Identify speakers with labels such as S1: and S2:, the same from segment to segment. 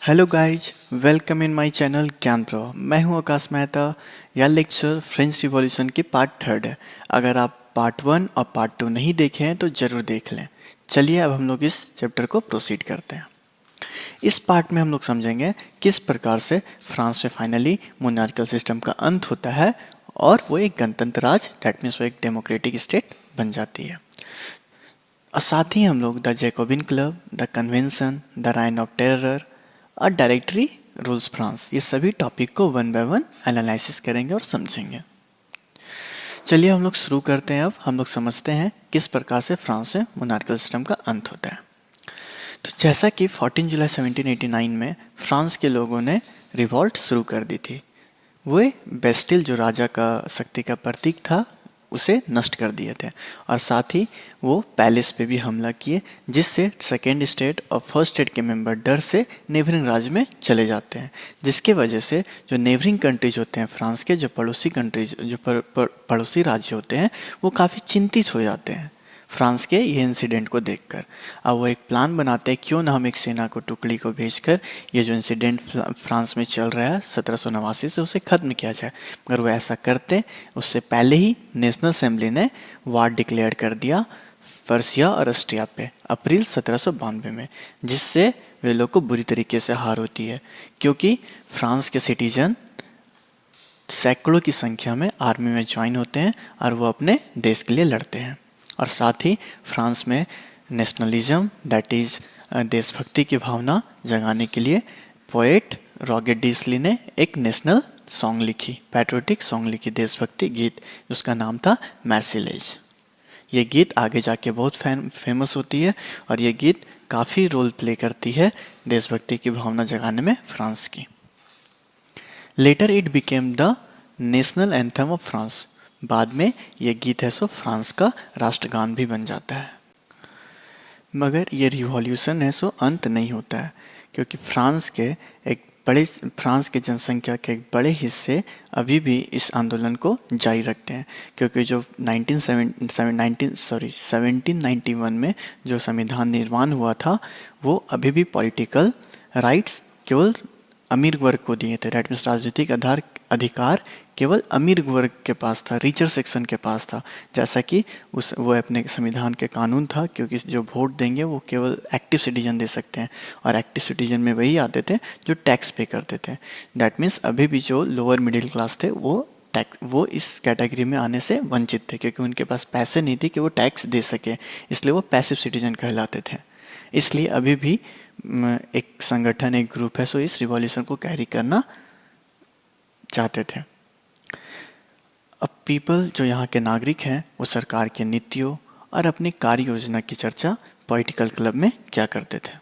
S1: Hello guys, welcome in my channel ज्ञान pro. मैं हूं आकाश मेहता। यह लेक्चर फ्रेंच रिवॉल्यूशन की पार्ट थर्ड है। अगर आप पार्ट वन और पार्ट टू नहीं देखे हैं तो ज़रूर देख लें। चलिए अब हम लोग इस चैप्टर को प्रोसीड करते हैं। इस पार्ट में हम लोग समझेंगे किस प्रकार से फ्रांस में फाइनली मोनार्किकल सिस्टम का अंत होता है और वो एक गणतंत्र राज, दैट मीन्स वो एक डेमोक्रेटिक स्टेट बन जाती है। और साथ ही हम लोग the Jacobin club, the convention, the reign of terror और डायरेक्टरी रूल्स फ्रांस, ये सभी टॉपिक को वन बाय वन एनालिसिस करेंगे और समझेंगे। चलिए हम लोग शुरू करते हैं। अब हम लोग समझते हैं किस प्रकार से फ्रांस में मोनार्किकल सिस्टम का अंत होता है। तो जैसा कि 14 जुलाई 1789 में फ्रांस के लोगों ने रिवॉल्ट शुरू कर दी थी। वे बेस्टिल, जो राजा का शक्ति का प्रतीक था, उसे नष्ट कर दिए थे और साथ ही वो पैलेस पे भी हमला किए, जिससे सेकेंड स्टेट और फर्स्ट स्टेट के मेंबर डर से नेबरिंग राज्य में चले जाते हैं, जिसके वजह से जो नेबरिंग कंट्रीज होते हैं फ्रांस के, जो पड़ोसी कंट्रीज, जो पड़ोसी राज्य होते हैं, वो काफ़ी चिंतित हो जाते हैं फ्रांस के ये इंसिडेंट को देखकर। अब वो एक प्लान बनाते हैं, क्यों ना हम एक सेना को टुकड़ी को भेजकर ये जो इंसिडेंट फ्रांस में चल रहा है 1789 से, उसे ख़त्म किया जाए। मगर वो ऐसा करते उससे पहले ही नेशनल असेंबली ने वार डिक्लेयर कर दिया पर्सिया और ऑस्ट्रिया पे अप्रैल 1792 में, जिससे वे लोग को बुरी तरीके से हार होती है, क्योंकि फ्रांस के सिटीजन सैकड़ों की संख्या में आर्मी में ज्वाइन होते हैं और वो अपने देश के लिए लड़ते हैं। और साथ ही फ्रांस में नेशनलिज्म, दैट इज़ देशभक्ति की भावना जगाने के लिए पोएट रॉगेट डिसली ने एक नेशनल सॉन्ग लिखी, पैट्रियोटिक सॉन्ग लिखी, देशभक्ति गीत, जिसका नाम था मैर्सिलेज। ये गीत आगे जाके बहुत फेमस होती है और ये गीत काफ़ी रोल प्ले करती है देशभक्ति की भावना जगाने में फ्रांस की। Later it became the national anthem of France. बाद में ये गीत है सो फ्रांस का राष्ट्रगान भी बन जाता है। मगर ये रिवॉल्यूशन है सो अंत नहीं होता है, क्योंकि फ्रांस के जनसंख्या के एक बड़े हिस्से अभी भी इस आंदोलन को जारी रखते हैं, क्योंकि जो 1791 में जो संविधान निर्माण हुआ था, वो अभी भी पॉलिटिकल राइट्स केवल अमीर वर्ग को दिए थे। दैट मीन्स राजनीतिक अधिकार केवल अमीर वर्ग के पास था, रिचर सेक्शन के पास था। जैसा कि वो अपने संविधान के कानून था, क्योंकि जो वोट देंगे वो केवल एक्टिव सिटीजन दे सकते हैं, और एक्टिव सिटीजन में वही आते थे जो टैक्स पे करते थे। दैट मीन्स अभी भी जो लोअर मिडिल क्लास थे वो इस कैटेगरी में आने से वंचित थे, क्योंकि उनके पास पैसे नहीं थे कि वो टैक्स दे सके, इसलिए वो पैसिव सिटीजन कहलाते थे। इसलिए अभी भी एक संगठन, एक ग्रुप है सो इस रिवॉल्यूशन को कैरी करना चाहते थे। अब पीपल, जो यहाँ के नागरिक हैं, वो सरकार की नीतियों और अपनी कार्य योजना की चर्चा पॉलिटिकल क्लब में क्या करते थे।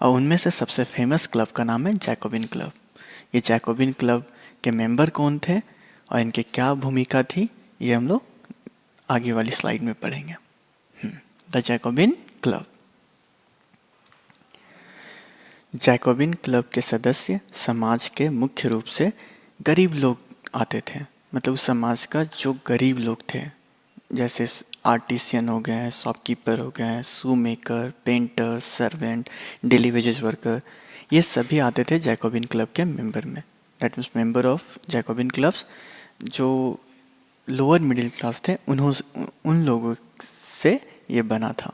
S1: और उनमें से सबसे फेमस क्लब का नाम है जैकोबिन क्लब। ये जैकोबिन क्लब के मेंबर कौन थे और इनकी क्या भूमिका थी, ये हम लोग आगे वाली स्लाइड में पढ़ेंगे। The Jacobin club. Jacobian club के सदस्य समाज के मुख्य रूप से गरीब लोग आते थे। मतलब उस समाज का जो गरीब लोग थे, जैसे आर्टिसियन हो गए हैं, शॉपकीपर हो गए हैं, शू maker, painter, servant, daily wages worker, ये सभी आते थे जैकोबिन क्लब के मेंबर में। That means member of Jacobian clubs. जो लोअर मिडिल क्लास थे उन लोगों से ये बना था।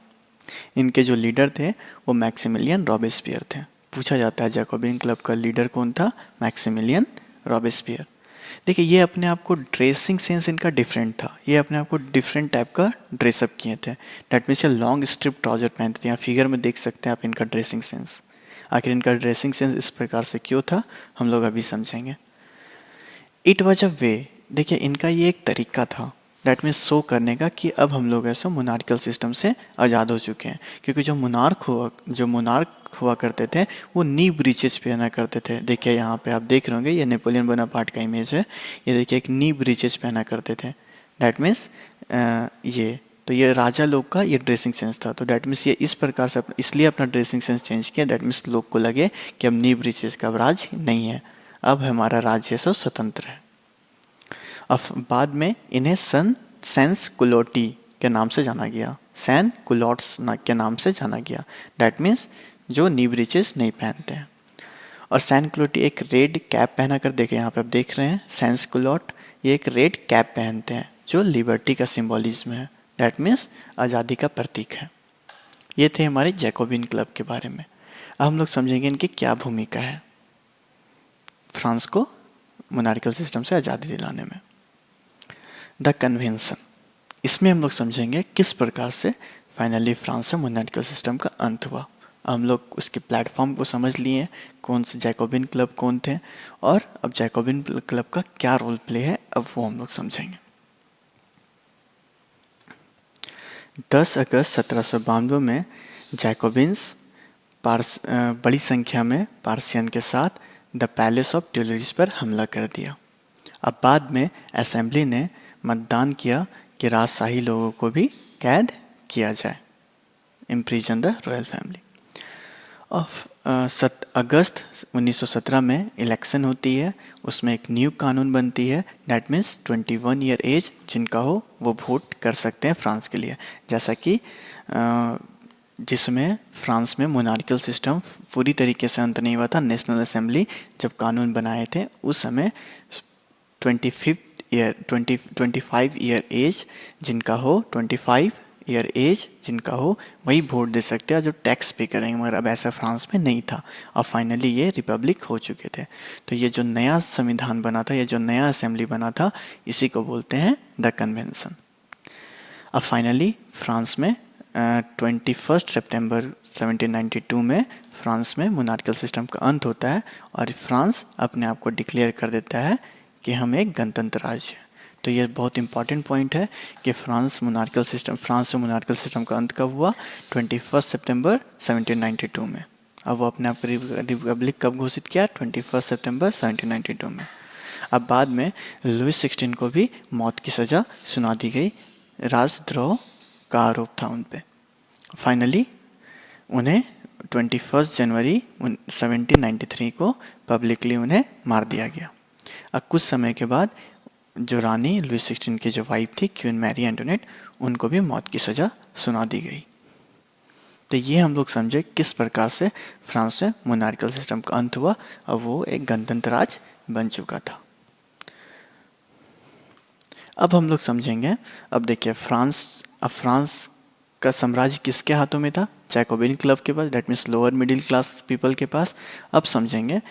S1: इनके जो लीडर थे वो मैक्सिमिलियन रॉबेस्पियर थे। पूछा जाता है जैकोबिन क्लब का लीडर कौन था? Maximilian Robespierre. देखिए, ये अपने आप को ड्रेसिंग सेंस इनका डिफरेंट था। ये अपने आप को डिफरेंट टाइप का ड्रेसअप किए थे। डेट मीन्स ये लॉन्ग स्ट्रिप ट्राउजर पहनते थे। यहाँ फिगर में देख सकते हैं आप इनका ड्रेसिंग सेंस। आखिर इनका ड्रेसिंग सेंस इस प्रकार से क्यों था, हम लोग अभी समझेंगे। इट वॉज अ वे, देखिए इनका ये एक तरीका था, डेट मीन्स शो करने का कि अब हम लोग ऐसा मोनार्किकल सिस्टम से आज़ाद हो चुके हैं। क्योंकि जो मोनार्क हुआ करते थे वो नी ब्रीचेस पहना करते थे। देखिए यहाँ पे आप देख रहे होंगे, ये नेपोलियन बोनापार्ट का इमेज है। ये देखिए एक नी ब्रीचेस पहना करते थे। डैट मीन्स तो ये राजा लोग का ये ड्रेसिंग सेंस था। तो डैट मीन्स ये इस प्रकार से इसलिए अपना ड्रेसिंग सेंस चेंज किया। डैट मीन्स लोग को लगे कि अब नी ब्रीचेस का राज नहीं है, अब हमारा राज्य सो स्वतंत्र है। अब बाद में इन्हें सेंस कुलोटी के नाम से जाना गया, सैन कुलोट्स के नाम से जाना गया। डैट मीन्स जो नी ब्रीचेस नहीं पहनते हैं। और सैन क्लोटी एक रेड कैप पहना कर, देखें यहाँ पे आप देख रहे हैं सैंस क्लोट, ये एक रेड कैप पहनते हैं जो लिबर्टी का सिंबलिज्म है, डैट मीन्स आज़ादी का प्रतीक है। ये थे हमारे जैकोबिन क्लब के बारे में। अब हम लोग समझेंगे इनकी क्या भूमिका है फ्रांस को मोनार्किकल सिस्टम से आज़ादी दिलाने में। द कन्वेंशन, इसमें हम लोग समझेंगे किस प्रकार से फाइनली फ्रांस में मोनार्किकल सिस्टम का अंत हुआ। हम लोग उसके प्लेटफॉर्म को समझ लिए, कौन से जैकोबिन क्लब कौन थे, और अब जैकोबिन क्लब का क्या रोल प्ले है अब वो हम लोग समझेंगे। 10 अगस्त 1792 में जैकोबिन्स बड़ी संख्या में पार्सियन के साथ द पैलेस ऑफ ट्यूइलरीज पर हमला कर दिया। अब बाद में असेंबली ने मतदान किया कि राजशाही लोगों को भी कैद किया जाए, इम्प्रिजन द रॉयल फैमिली। अगस्त 1917 में इलेक्शन होती है, उसमें एक न्यू कानून बनती है, डैट मीन्स 21 ईयर एज जिनका हो वो वोट कर सकते हैं फ्रांस के लिए। जैसा कि जिसमें फ्रांस में मोनार्किकल सिस्टम पूरी तरीके से अंत नहीं हुआ था। नेशनल असेंबली जब कानून बनाए थे उस समय 25 ईयर एज जिनका हो 25 ईयर एज जिनका हो वही वोट दे सकते हैं जो टैक्स पे करेंगे, मगर अब ऐसा फ्रांस में नहीं था। अब फाइनली ये रिपब्लिक हो चुके थे। तो ये जो नया संविधान बना था, ये जो नया असेंबली बना था, इसी को बोलते हैं द कन्वेंशन। अब फाइनली फ्रांस में 21 सितंबर 1792 में फ्रांस में मोनार्किकल सिस्टम का अंत होता है और फ्रांस अपने आप को डिक्लेयर कर देता है कि हम एक गणतंत्र राज्य हैं। तो ये बहुत इंपॉर्टेंट पॉइंट है कि फ्रांस से मोनार्किकल सिस्टम का अंत कब हुआ? 21 सितंबर 1792 में। अब वो अपने आप को रिपब्लिक कब घोषित किया? 21 सितंबर 1792 में। अब बाद में लुइस 16 को भी मौत की सज़ा सुना दी गई, राजद्रोह का आरोप था उन पे। फाइनली उन्हें 21 जनवरी 1793 को पब्लिकली उन्हें मार दिया गया। अब कुछ समय के बाद जो रानी लुइस 16 की जो वाइफ थी क्वीन मैरी एंटोनेट, उनको भी मौत की सज़ा सुना दी गई। तो ये हम लोग समझे किस प्रकार से फ्रांस में मोनार्किकल सिस्टम का अंत हुआ, अब वो एक गणतंत्र राज्य बन चुका था। अब हम लोग समझेंगे, अब देखिए फ्रांस का साम्राज्य किसके हाथों में था? जैकोबिन क्लब के पास, that means lower middle class people के पास। अब समझेंगे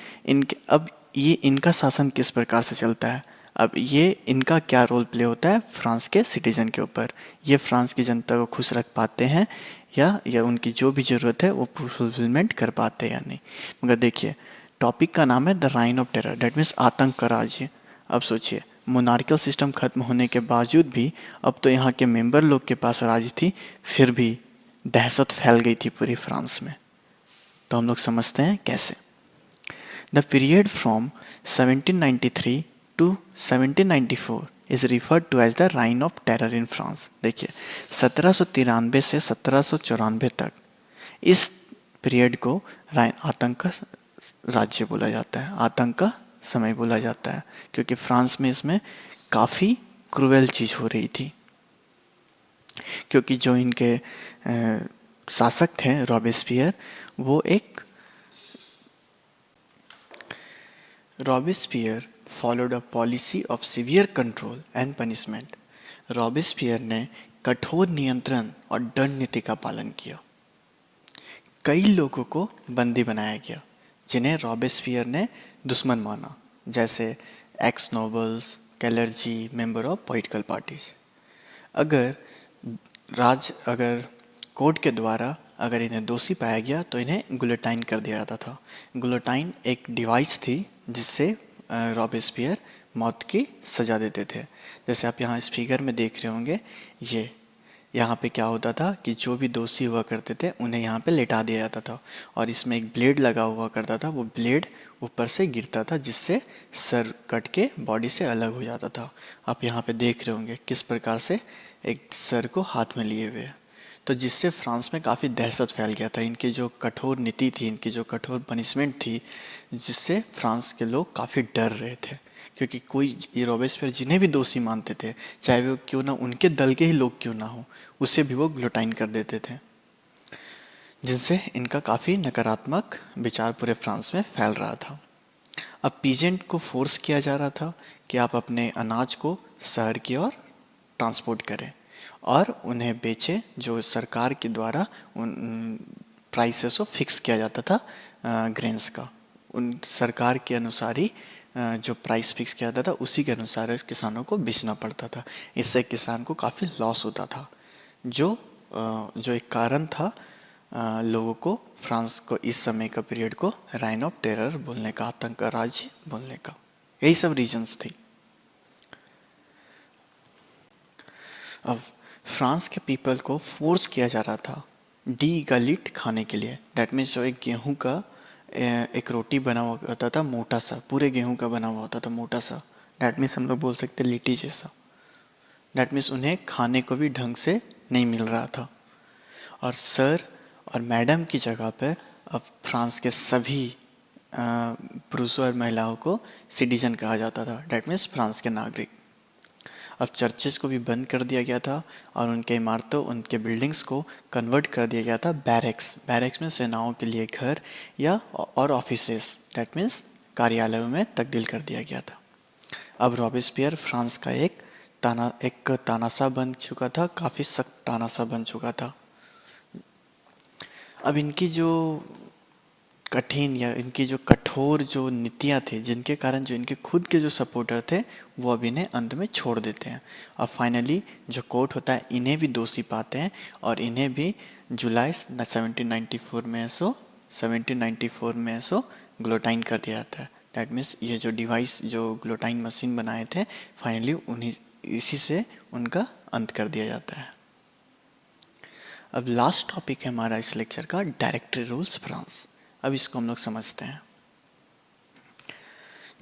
S1: ये इनका शासन किस प्रकार से चलता है। अब ये इनका क्या रोल प्ले होता है फ्रांस के सिटीजन के ऊपर। ये फ्रांस की जनता को खुश रख पाते हैं या उनकी जो भी ज़रूरत है वो फुलफिलमेंट कर पाते हैं या नहीं। मगर देखिए टॉपिक का नाम है the reign of terror, that means आतंक का राज्य। अब सोचिए मोनार्किकल सिस्टम खत्म होने के बावजूद भी अब तो यहाँ के मेंबर लोग के पास राज थी, फिर भी दहशत फैल गई थी पूरी फ्रांस में। तो हम लोग समझते हैं कैसे। The period from 1793 to 1794 is referred to as the reign of terror in France. देखिए 1793 से 1794 तक इस पीरियड को आतंक का राज्य बोला जाता है, आतंक का समय बोला जाता है, क्योंकि फ्रांस में इसमें काफ़ी क्रूएल चीज़ हो रही थी। क्योंकि जो इनके शासक थे Robespierre, Robespierre followed a policy of severe control and punishment. Robespierre ने कठोर नियंत्रण और दंड नीति का पालन किया। कई लोगों को बंदी बनाया गया जिन्हें रॉबेस्पियर ने दुश्मन माना, जैसे x nobles, clergy, member of political parties. अगर कोर्ट के द्वारा अगर इन्हें दोषी पाया गया तो इन्हें गुलेटाइन कर दिया जाता था। गुलेटाइन एक डिवाइस थी जिससे रॉबेस्पियर मौत की सज़ा देते थे। जैसे आप यहाँ इस फिगर में देख रहे होंगे, ये यहाँ पे क्या होता था कि जो भी दोषी हुआ करते थे उन्हें यहाँ पे लेटा दिया जाता था और इसमें एक ब्लेड लगा हुआ करता था। वो ब्लेड ऊपर से गिरता था जिससे सर कट के बॉडी से अलग हो जाता था। आप यहाँ पे देख रहे होंगे किस प्रकार से एक सर को हाथ में लिए हुए। तो जिससे फ्रांस में काफ़ी दहशत फैल गया था। इनकी जो कठोर नीति थी, इनकी जो कठोर पनिशमेंट थी, जिससे फ्रांस के लोग काफ़ी डर रहे थे, क्योंकि कोई ये रॉबेस्पियर जिन्हें भी दोषी मानते थे, चाहे वो क्यों ना उनके दल के ही लोग क्यों ना हो, उससे भी वो ग्लोटाइन कर देते थे। जिनसे इनका काफ़ी नकारात्मक विचार पूरे फ्रांस में फैल रहा था। अब पीजेंट को फोर्स किया जा रहा था कि आप अपने अनाज को शहर की ओर ट्रांसपोर्ट करें और उन्हें बेचें, जो सरकार के द्वारा उन प्राइसेस को फिक्स किया जाता था ग्रेन्स का। उन सरकार के अनुसार ही जो प्राइस फिक्स किया जाता था उसी के अनुसार किसानों को बेचना पड़ता था। इससे किसान को काफ़ी लॉस होता था, जो एक कारण था लोगों को, फ्रांस को इस समय का पीरियड को राइन ऑफ टेरर बोलने का, आतंक का राज्य बोलने का। यही सब रीजंस थी। अब फ्रांस के पीपल को फोर्स किया जा रहा था डी गलिट खाने के लिए। डैट मीन्स जो एक गेहूं का एक रोटी बना हुआ होता था, मोटा सा, पूरे गेहूं का बना हुआ होता था, मोटा सा। डैट मीन्स हम लोग बोल सकते लिट्टी जैसा। डैट मीन्स उन्हें खाने को भी ढंग से नहीं मिल रहा था। और सर और मैडम की जगह पर अब फ्रांस के सभी पुरुषों और महिलाओं को सिटीजन कहा जाता था। डैट मीन्स फ्रांस के नागरिक। अब चर्चेस को भी बंद कर दिया गया था और उनके इमारतों, उनके बिल्डिंग्स को कन्वर्ट कर दिया गया था बैरक्स। बैरक्स में सेनाओं के लिए घर या और ऑफिसेस, डैट मीन्स कार्यालयों में तब्दील कर दिया गया था। अब रॉबेस्पियर फ्रांस का एक तानाशाह बन चुका था, काफ़ी सख्त तानाशाह बन चुका था। अब इनकी जो कठिन या इनकी जो कठोर जो नीतियाँ थी, जिनके कारण जो इनके खुद के जो सपोर्टर थे वो अब इन्हें अंत में छोड़ देते हैं। और फाइनली जो कोर्ट होता है इन्हें भी दोषी पाते हैं और इन्हें भी जुलाई 1794 में सो ग्लोटाइन कर दिया जाता है। डैट मीन्स ये जो डिवाइस, जो ग्लोटाइन मशीन बनाए थे, फाइनली उन्हीं इसी से उनका अंत कर दिया जाता है। अब लास्ट टॉपिक है हमारा इस लेक्चर का, डायरेक्टरी रूल्स फ्रांस। अब इसको हम लोग समझते हैं।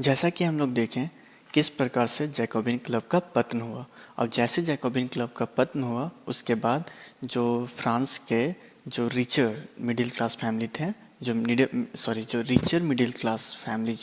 S1: जैसा कि हम लोग देखें किस प्रकार से जैकोबिन क्लब का पतन हुआ। अब जैसे जैकोबिन क्लब का पतन हुआ उसके बाद जो फ्रांस के जो रिचर मिडिल क्लास फैमिली थे, जो richer middle class family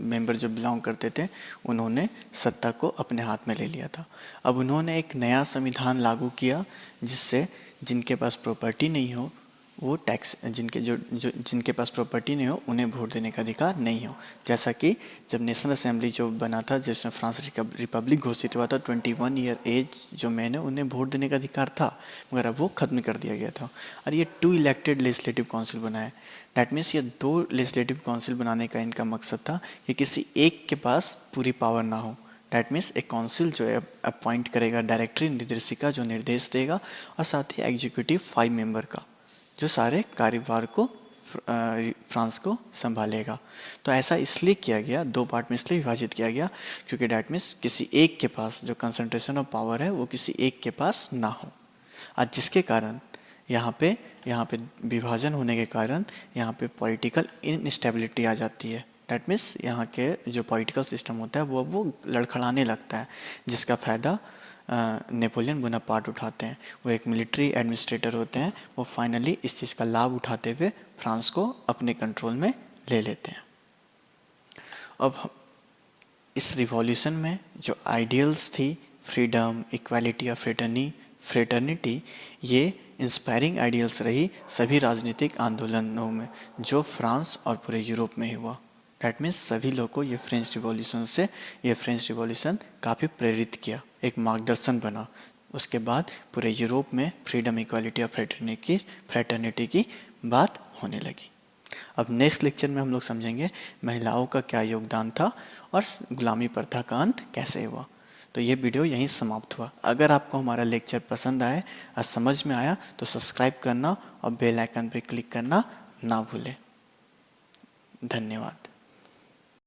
S1: member जो बिलोंग करते थे, उन्होंने सत्ता को अपने हाथ में ले लिया था। अब उन्होंने एक नया संविधान लागू किया जिससे जिनके पास प्रॉपर्टी नहीं हो वो टैक्स, जिनके पास प्रॉपर्टी नहीं हो उन्हें वोट देने का अधिकार नहीं हो। जैसा कि जब नेशनल असेंबली जो बना था, जिसमें फ्रांस रिपब्लिक घोषित हुआ था, 21 ईयर एज जो मैंने उन्हें वोट देने का अधिकार था, मगर अब वो खत्म कर दिया गया था। और ये 2 इलेक्टेड लेजिस्लेटिव काउंसिल बनाए। डैट मीन्स ये 2 लेजिस्लेटिव काउंसिल बनाने का इनका मकसद था कि किसी एक के पास पूरी पावर ना हो। डैट मीन्स एक काउंसिल जो है अपॉइंट करेगा डायरेक्टरी, निर्देशिका जो निर्देश देगा, और साथ ही एग्जीक्यूटिव 5 मेंबर का जो सारे कार्यभार को फ्रांस को संभालेगा। तो ऐसा इसलिए किया गया, 2 पार्ट में इसलिए विभाजित किया गया क्योंकि डैट मीन्स किसी एक के पास जो कंसंट्रेशन ऑफ पावर है वो किसी एक के पास ना हो। और जिसके कारण यहाँ पे विभाजन होने के कारण यहाँ पे पॉलिटिकल इनस्टेबिलिटी आ जाती है। डैट मीन्स यहाँ के जो पॉलिटिकल सिस्टम होता है वो लड़खड़ाने लगता है, जिसका फ़ायदा नेपोलियन बोनापार्ट उठाते हैं। वो एक मिलिट्री एडमिनिस्ट्रेटर होते हैं, वो फाइनली इस चीज़ का लाभ उठाते हुए फ्रांस को अपने कंट्रोल में ले लेते हैं। अब इस रिवॉल्यूशन में जो आइडियल्स थी, फ्रीडम, इक्वालिटी और फ्रेटर्निटी, ये इंस्पायरिंग आइडियल्स रही सभी राजनीतिक आंदोलनों में जो फ्रांस और पूरे यूरोप में हुआ। डैट मीन्स सभी लोगों को ये फ्रेंच रिवॉल्यूशन काफ़ी प्रेरित किया, एक मार्गदर्शन बना। उसके बाद पूरे यूरोप में फ्रीडम, इक्वालिटी और फ्रेटर्निटी की बात होने लगी। अब नेक्स्ट लेक्चर में हम लोग समझेंगे महिलाओं का क्या योगदान था और गुलामी प्रथा का अंत कैसे हुआ। तो ये वीडियो यहीं समाप्त हुआ। अगर आपको हमारा लेक्चर पसंद आए और समझ में आया तो सब्सक्राइब करना और बेल आइकन पर क्लिक करना ना भूलें। धन्यवाद।